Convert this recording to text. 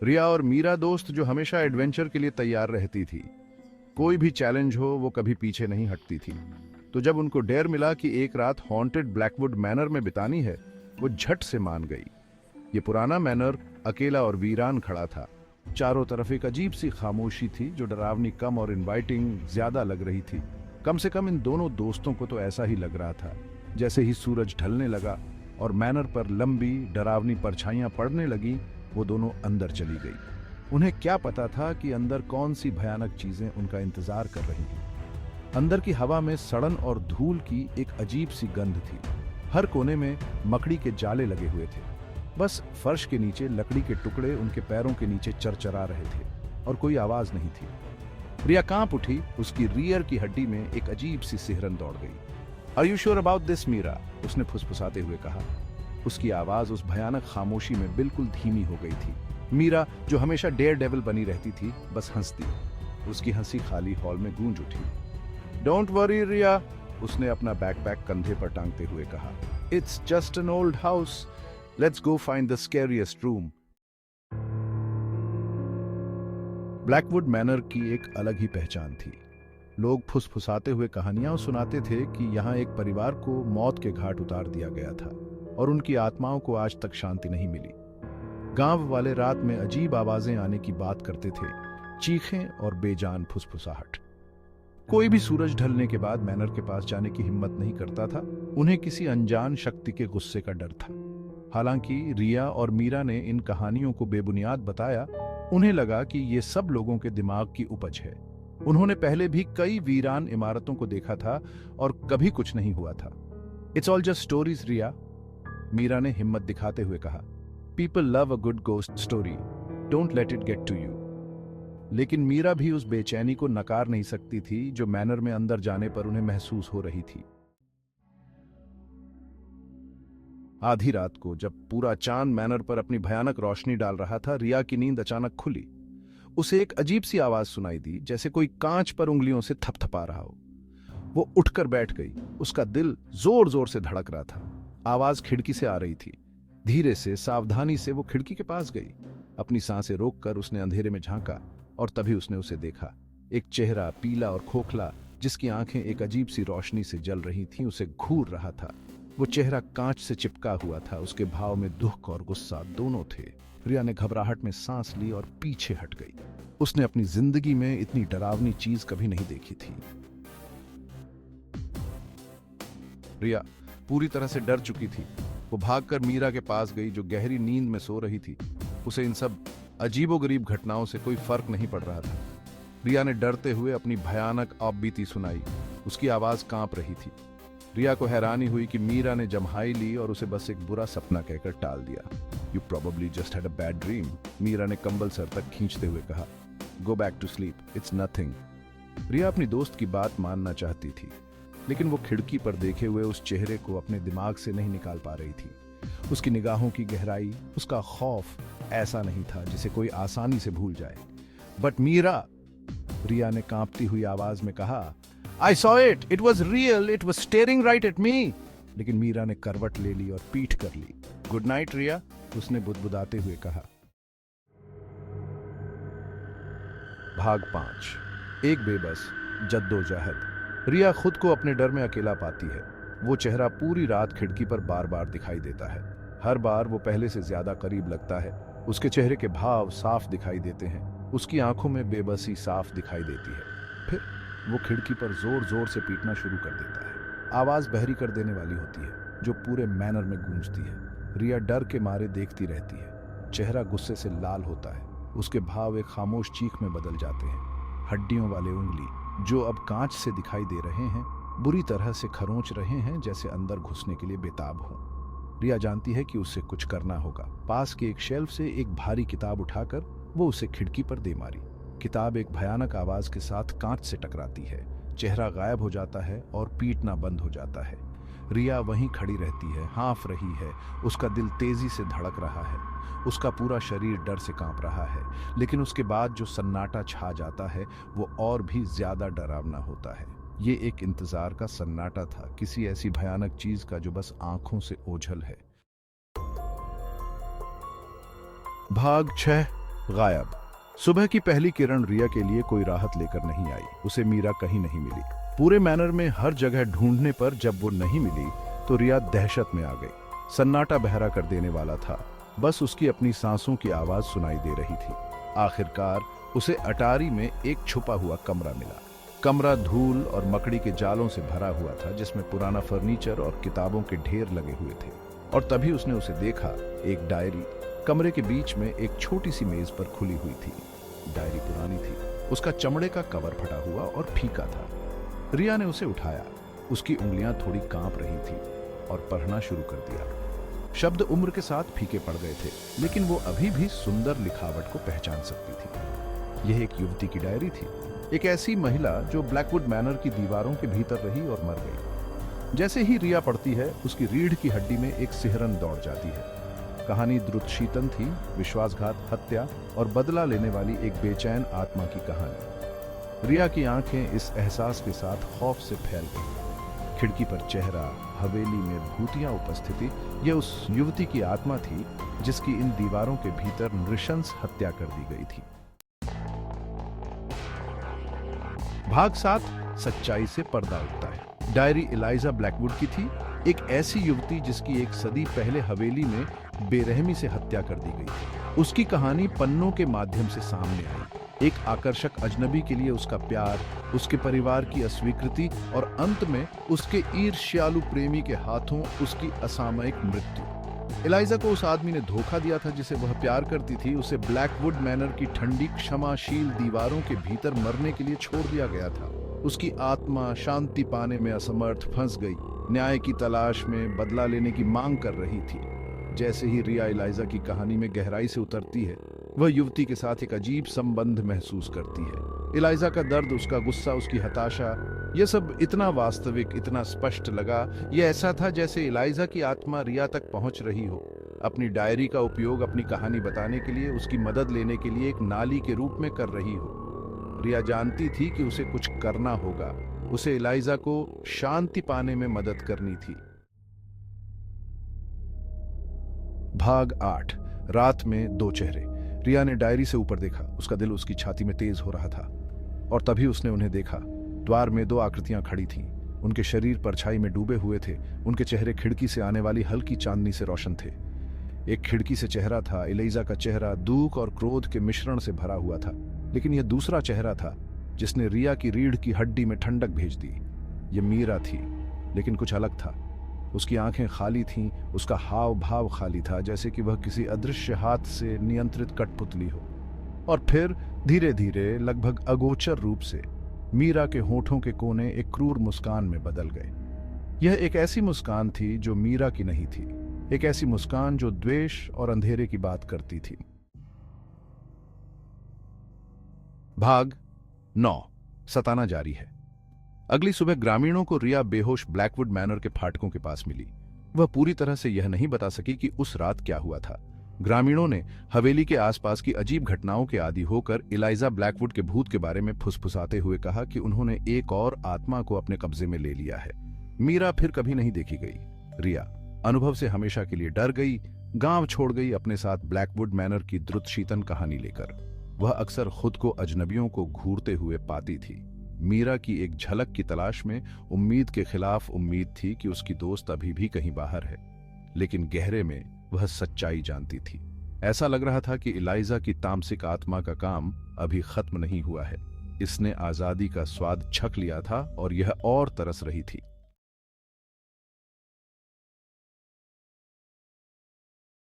रिया और मीरा दोस्त जो हमेशा एडवेंचर के लिए तैयार रहती थी। कोई भी चैलेंज हो वो कभी पीछे नहीं हटती थी। तो जब उनको डेयर मिला कि एक रात हॉन्टेड ब्लैकवुड मैनर में बितानी है, वो झट से मान गई। ये पुराना मैनर अकेला और वीरान खड़ा था। चारों तरफ एक अजीब सी खामोशी थी जो डरावनी कम और इनवाइटिंग ज्यादा लग रही थी। कम से कम इन दोनों दोस्तों को तो ऐसा ही लग रहा था। जैसे ही सूरज ढलने लगा और मैनर पर लंबी डरावनी परछाइयां पड़ने लगी, वो दोनों अंदर चली गई। उन्हें क्या पता था कि अंदर कौन सी भयानक चीजें उनका इंतजार कर रही हैं। अंदर की हवा में सड़न और धूल की एक अजीब सी गंध थी। हर कोने में मकड़ी के जाले लगे हुए थे। बस फर्श के नीचे लकड़ी के टुकड़े उनके पैरों के नीचे चरचरा रहे थे और कोई आवाज नहीं थी। रिया कांप उठी। उसकी रियर की हड्डी में एक अजीब सी सिहरन दौड़ गई। Are you sure about this Meera? उसने फुसफुसाते हुए कहा। उसकी आवाज उस भयानक खामोशी में बिल्कुल धीमी हो गई थी। मीरा, जो हमेशा डेयर डेविल बनी रहती थी, बस हंसती। उसकी हंसी खाली हॉल में गूंज उठी। डोंट वरी रिया, उसने अपना बैकपैक कंधे पर टांगते हुए कहा। It's just an old house. Let's go find the scariest room. Blackwood manner की एक अलग ही पहचान थी। लोग फुसफुसाते हुए कहानियां सुनाते थे कि यहाँ एक परिवार को मौत के घाट उतार दिया गया था और उनकी आत्माओं को आज तक शांति नहीं मिली। गांव वाले रात में अजीब आवाजें आने की बात करते थे, चीखें और बेजान फुसफुसाहट। कोई भी सूरज ढलने के बाद मैनर के पास जाने की हिम्मत नहीं करता था। उन्हें किसी अनजान शक्ति के गुस्से का डर था। हालांकि रिया और मीरा ने इन कहानियों को बेबुनियाद बताया, उन्हें लगा कि ये सब लोगों के दिमाग की उपज है। उन्होंने पहले भी कई वीरान इमारतों को देखा था और कभी कुछ नहीं हुआ था। It's all just stories Riya, Meera ने हिम्मत दिखाते हुए कहा। People love a good ghost story, don't let it get to you. लेकिन मीरा भी उस बेचैनी को नकार नहीं सकती थी जो मैनर में अंदर जाने पर उन्हें महसूस हो रही थी। आधी रात को जब पूरा चांद मैनर पर अपनी भयानक रोशनी डाल रहा था, रिया की नींद अचानक खुली। उसे एक अजीब सी आवाज सुनाई दी, जैसे कोई कांच पर उंगलियों से थपथपा रहा हो। वो उठकर बैठ गई। उसका दिल जोर जोर से धड़क रहा था। आवाज खिड़की से आ रही थी। धीरे से, सावधानी से वो खिड़की के पास गई। अपनी सांसें रोककर उसने अंधेरे में झांका और तभी उसने उसे देखा। एक चेहरा, पीला और खोखला, जिसकी आंखें एक अजीब सी रोशनी से जल रही थीं, उसे घूर रहा था। वो चेहरा कांच से चिपका हुआ था। उसके भाव में दुख और गुस्सा दोनों थे। रिया ने घबराहट में सांस ली और पीछे हट गई। उसने अपनी जिंदगी में इतनी डरावनी चीज कभी नहीं देखी थी। रिया पूरी तरह से डर चुकी थी। वो भागकर मीरा के पास गई, जो गहरी नींद में सो रही थी। उसे इन सब अजीबोगरीब घटनाओं से कोई फर्क नहीं पड़ रहा था। रिया ने डरते हुए अपनी भयानक आपबीती सुनाई। उसकी आवाज कांप रही थी। रिया को हैरानी हुई कि मीरा ने जम्हाई ली और उसे बस एक बुरा सपना कहकर टाल दिया। You probably just had a bad dream, Meera ने कंबल सर तक खींचते हुए कहा। Go back to sleep, it's nothing. Riya अपनी दोस्त की बात मानना चाहती थी, लेकिन वो खिड़की पर देखे हुए उस चेहरे को अपने दिमाग से नहीं निकाल पा रही थी। उसकी निगाहों की गहराई, उसका खौफ ऐसा नहीं था जिसे कोई आसानी से भूल जाए। बट मीरा, रिया ने कांपती हुई आवाज में कहा, I saw it, it was real, it was staring right at me. लेकिन मीरा ने करवट ले ली और पीठ कर ली। गुड नाइट रिया, उसने बुदबुदाते हुए कहा। भाग 5। एक बेबस जद्दोजहद। रिया खुद को अपने डर में अकेला पाती है। वो चेहरा पूरी रात खिड़की पर बार बार दिखाई देता है। हर बार वो पहले से ज्यादा करीब लगता है। उसके चेहरे के भाव साफ दिखाई देते हैं। उसकी आंखों में बेबसी साफ दिखाई देती है। फिर वो खिड़की पर जोर जोर से पीटना शुरू कर देता है। आवाज बहरी कर देने वाली होती है, जो पूरे मैनर में गूंजती है। रिया डर के मारे देखती रहती है। चेहरा गुस्से से लाल होता है। उसके भाव एक खामोश चीख में बदल जाते हैं। हड्डियों वाले उंगली, जो अब कांच से दिखाई दे रहे हैं, बुरी तरह से खरोंच रहे हैं, जैसे अंदर घुसने के लिए बेताब हों। रिया जानती है कि उसे कुछ करना होगा। पास के एक शेल्फ से एक भारी किताब उठाकर वो उसे खिड़की पर दे मारी। किताब एक भयानक आवाज के साथ कांच से टकराती है। चेहरा गायब हो जाता है और पीटना बंद हो जाता है। रिया वहीं खड़ी रहती है, हाँफ रही है। उसका दिल तेजी से धड़क रहा है। उसका पूरा शरीर डर से कांप रहा है। लेकिन उसके बाद जो सन्नाटा छा जाता है, वो और भी ज्यादा डरावना होता है। ये एक इंतजार का सन्नाटा था, किसी ऐसी भयानक चीज का जो बस आंखों से ओझल है। भाग 6। गायब। सुबह की पहली किरण रिया के लिए कोई राहत लेकर नहीं आई। उसे मीरा कहीं नहीं मिली। पूरे मैनर में हर जगह ढूंढने पर जब वो नहीं मिली तो रिया दहशत में आ गई। सन्नाटा बहरा कर देने वाला था। बस उसकी अपनी सांसों की आवाज सुनाई दे रही थी। आखिरकार उसे अटारी में एक छुपा हुआ कमरा मिला। कमरा धूल और मकड़ी के जालों से भरा हुआ था, जिसमें पुराना फर्नीचर और किताबों के ढेर लगे हुए थे। और तभी उसने उसे देखा, एक डायरी कमरे के बीच में एक छोटी सी मेज पर खुली हुई थी। डायरी पुरानी थी, उसका चमड़े का कवर फटा हुआ और फीका था। रिया ने उसे उठाया। उसकी उंगलियां थोड़ी कांप रही थी और पढ़ना शुरू कर दिया। शब्द उम्र के साथ फीके पड़ गए थे, लेकिन वो अभी भी सुंदर लिखावट को पहचान सकती थी। यह एक युवती की डायरी थी, एक ऐसी महिला जो ब्लैकवुड मैनर की दीवारों के भीतर रही और मर गई। जैसे ही रिया पढ़ती है, उसकी रीढ़ की हड्डी में एक सिहरन दौड़ जाती है। कहानी द्रुतशीतन थी, विश्वासघात, हत्या और बदला लेने वाली एक बेचैन आत्मा की कहानी। रिया की आंखें इस एहसास के साथ खौफ से फैल गई। खिड़की पर चेहरा, हवेली में भूतिया उपस्थिति, यह उस युवती की आत्मा थी जिसकी इन दीवारों के भीतर नृशंस हत्या कर दी गई थी। भाग 7, सच्चाई से पर्दा उठता है। डायरी एलाइजा ब्लैकवुड की थी, एक ऐसी युवती जिसकी एक सदी पहले हवेली में बेरहमी से हत्या कर दी गई थी। उसकी कहानी पन्नों के माध्यम से सामने आई। एक आकर्षक अजनबी के लिए उसका प्यार, उसके परिवार की अस्वीकृति और अंत में उसके ईर्ष्यालु प्रेमी के हाथों उसकी असामयिक मृत्यु। एलाइजा को उस आदमी ने धोखा दिया था जिसे वह प्यार करती थी। उसे ब्लैकवुड मैनर की ठंडी क्षमाशील दीवारों के भीतर मरने के लिए छोड़ दिया गया था। उसकी आत्मा शांति पाने में असमर्थ फंस गई, न्याय की तलाश में बदला लेने की मांग कर रही थी। जैसे ही रिया एलाइजा की कहानी में गहराई से उतरती है, वह युवती के साथ एक अजीब संबंध महसूस करती है। एलाइजा का दर्द, उसका गुस्सा, उसकी हताशा, यह सब इतना वास्तविक, इतना स्पष्ट लगा। यह ऐसा था जैसे एलाइजा की आत्मा रिया तक पहुंच रही हो, अपनी डायरी का उपयोग अपनी कहानी बताने के लिए, उसकी मदद लेने के लिए एक नाली के रूप में कर रही हो। रिया जानती थी कि उसे कुछ करना होगा। उसे एलाइजा को शांति पाने में मदद करनी थी। भाग 8, रात में 2 चेहरे। रिया ने डायरी से ऊपर देखा। उसका दिल उसकी छाती में तेज हो रहा था। और तभी उसने उन्हें देखा। द्वार में 2 आकृतियां खड़ी थीं। उनके शरीर परछाई में डूबे हुए थे। उनके चेहरे खिड़की से आने वाली हल्की चांदनी से रोशन थे। एक खिड़की से चेहरा था। एलाइजा का चेहरा दुख और क्रोध के मिश्रण से भरा हुआ था, लेकिन यह दूसरा चेहरा था जिसने रिया की रीढ़ की हड्डी में ठंडक भेज दी। यह मीरा थी, लेकिन कुछ अलग था। उसकी आंखें खाली थीं, उसका हाव भाव खाली था, जैसे कि वह किसी अदृश्य हाथ से नियंत्रित कठपुतली हो। और फिर धीरे धीरे, लगभग अगोचर रूप से, मीरा के होठों के कोने एक क्रूर मुस्कान में बदल गए। यह एक ऐसी मुस्कान थी जो मीरा की नहीं थी, एक ऐसी मुस्कान जो द्वेष और अंधेरे की बात करती थी। भाग 9, सताना जारी है। अगली सुबह ग्रामीणों को रिया बेहोश ब्लैकवुड मैनर के फाटकों के पास मिली। वह पूरी तरह से यह नहीं बता सकी कि उस रात क्या हुआ था। ग्रामीणों ने हवेली के आसपास की अजीब घटनाओं के आदी होकर एलाइजा ब्लैकवुड के भूत के बारे में फुसफुसाते हुए कहा कि उन्होंने एक और आत्मा को अपने कब्जे में ले लिया है। मीरा फिर कभी नहीं देखी गई। रिया अनुभव से हमेशा के लिए डर गई, गांव छोड़ गई, अपने साथ ब्लैकवुड मैनर की द्रुतशीतन कहानी लेकर। वह अक्सर खुद को अजनबियों को घूरते हुए पाती थी। मीरा की एक झलक की तलाश में उम्मीद के खिलाफ उम्मीद थी कि उसकी दोस्त अभी भी कहीं बाहर है, लेकिन गहरे में वह सच्चाई जानती थी। ऐसा लग रहा था कि एलाइजा की तामसिक आत्मा का काम अभी खत्म नहीं हुआ है। इसने आजादी का स्वाद छक लिया था और यह और तरस रही थी।